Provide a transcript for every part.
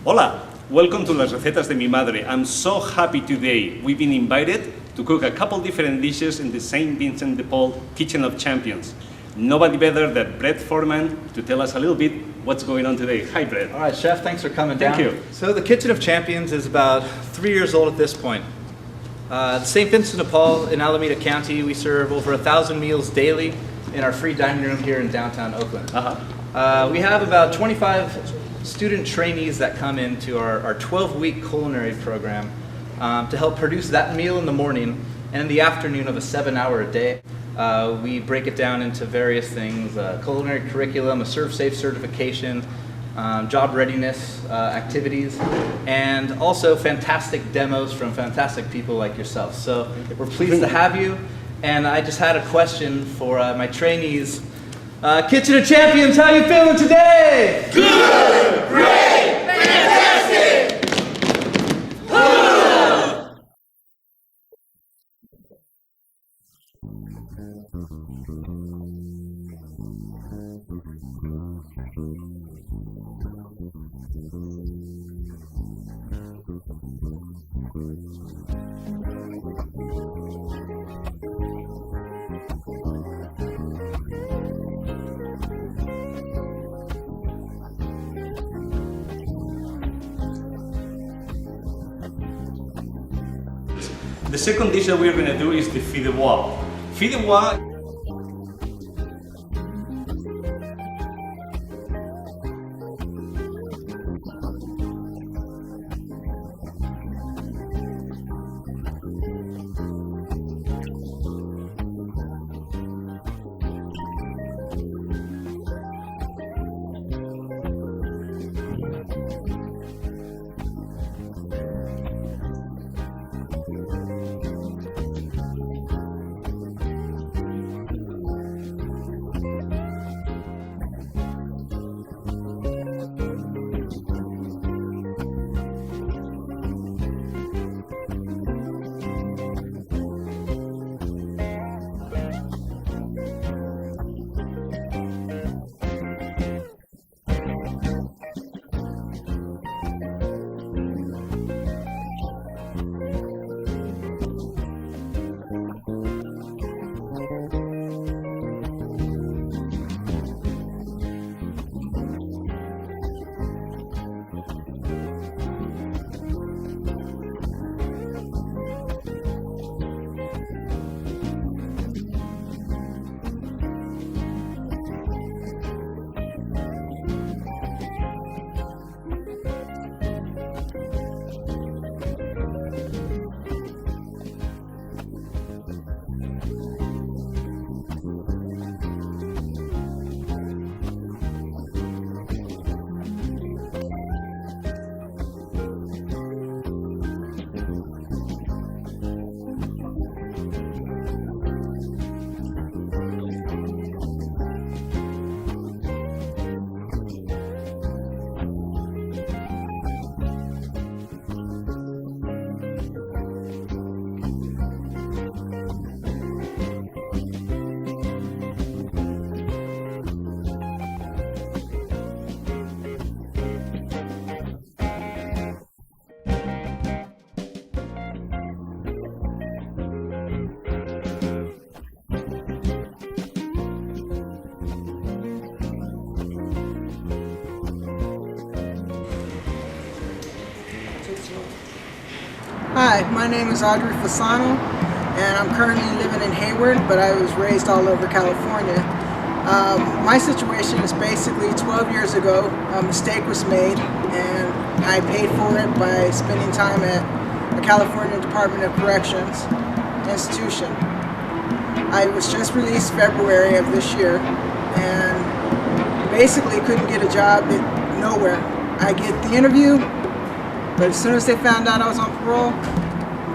Hola, welcome to Las Recetas de Mi Madre. I'm so happy today. We've been invited to cook a couple different dishes in the St. Vincent de Paul Kitchen of Champions. Nobody better than Brett Foreman to tell us a little bit what's going on today. Hi, Brett. All right, Chef, thanks for coming down. Thank you. So the Kitchen of Champions is about 3 years old at this point. St. Vincent de Paul in Alameda County, we serve over 1,000 meals daily in our free dining room here in downtown Oakland. We have about 25 student trainees that come into our 12-week culinary program to help produce that meal in the morning, and in the afternoon of a 7-hour a day. We break it down into various things, culinary curriculum, a Serve Safe certification, job readiness activities, and also fantastic demos from fantastic people like yourself. So we're pleased to have you, and I just had a question for my trainees. Kitchen of Champions, how you feeling today? Good! Great! Fantastic! The second dish that we're going to do is the Fideua. Fideua Hi, my name is Audrey Fasano, and I'm currently living in Hayward, but I was raised all over California. My situation is basically 12 years ago, a mistake was made, and I paid for it by spending time at the California Department of Corrections institution. I was just released February of this year, and basically couldn't get a job. nowhere. I get the interview, but as soon as they found out I was on parole,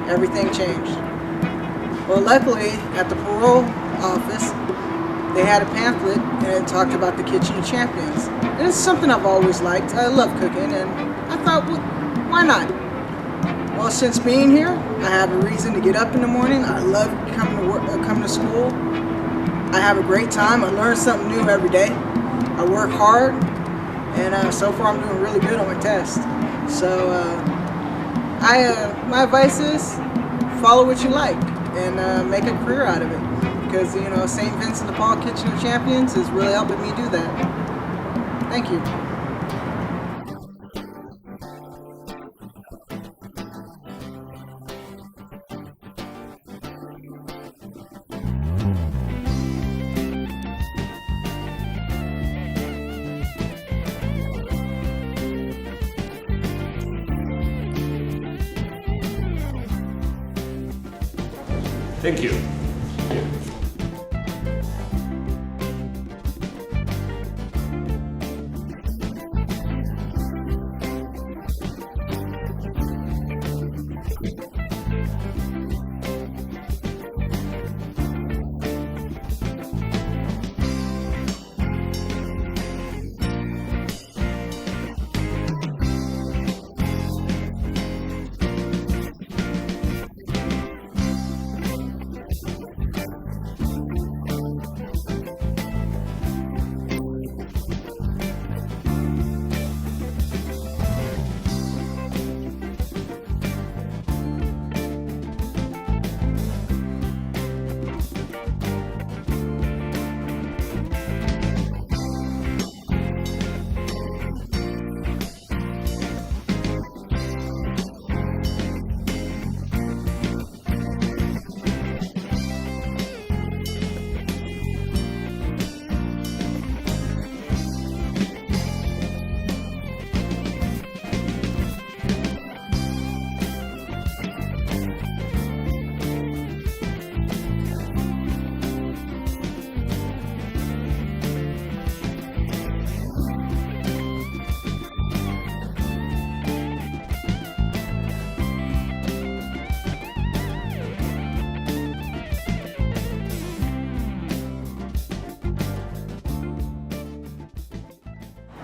everything changed. Well, luckily, at the parole office, they had a pamphlet and it talked about the Kitchen of Champions. And it's something I've always liked. I love cooking, and I thought, well, why not? Well, since being here, I have a reason to get up in the morning. I love coming to work, coming to school. I have a great time. I learn something new every day. I work hard, and so far I'm doing really good on my test. So my advice is follow what you like and make a career out of it. Because, you know, St. Vincent de Paul Kitchen of Champions is really helping me do that. Thank you. Thank you.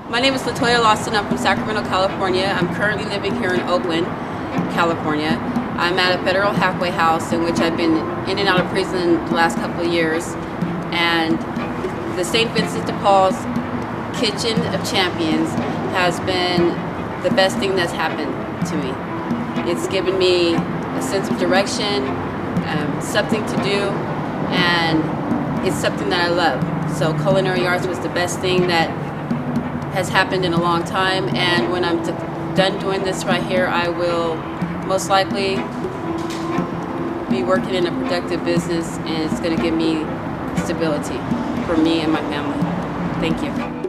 My name is Latoya Lawson. I'm from Sacramento, California. I'm currently living here in Oakland, California. I'm at a federal halfway house in which I've been in and out of prison the last couple of years. And the St. Vincent de Paul's Kitchen of Champions has been the best thing that's happened to me. It's given me a sense of direction, something to do, and it's something that I love. So culinary arts was the best thing that has happened in a long time, and when I'm done doing this right here, I will most likely be working in a productive business, and it's going to give me stability for me and my family. Thank you.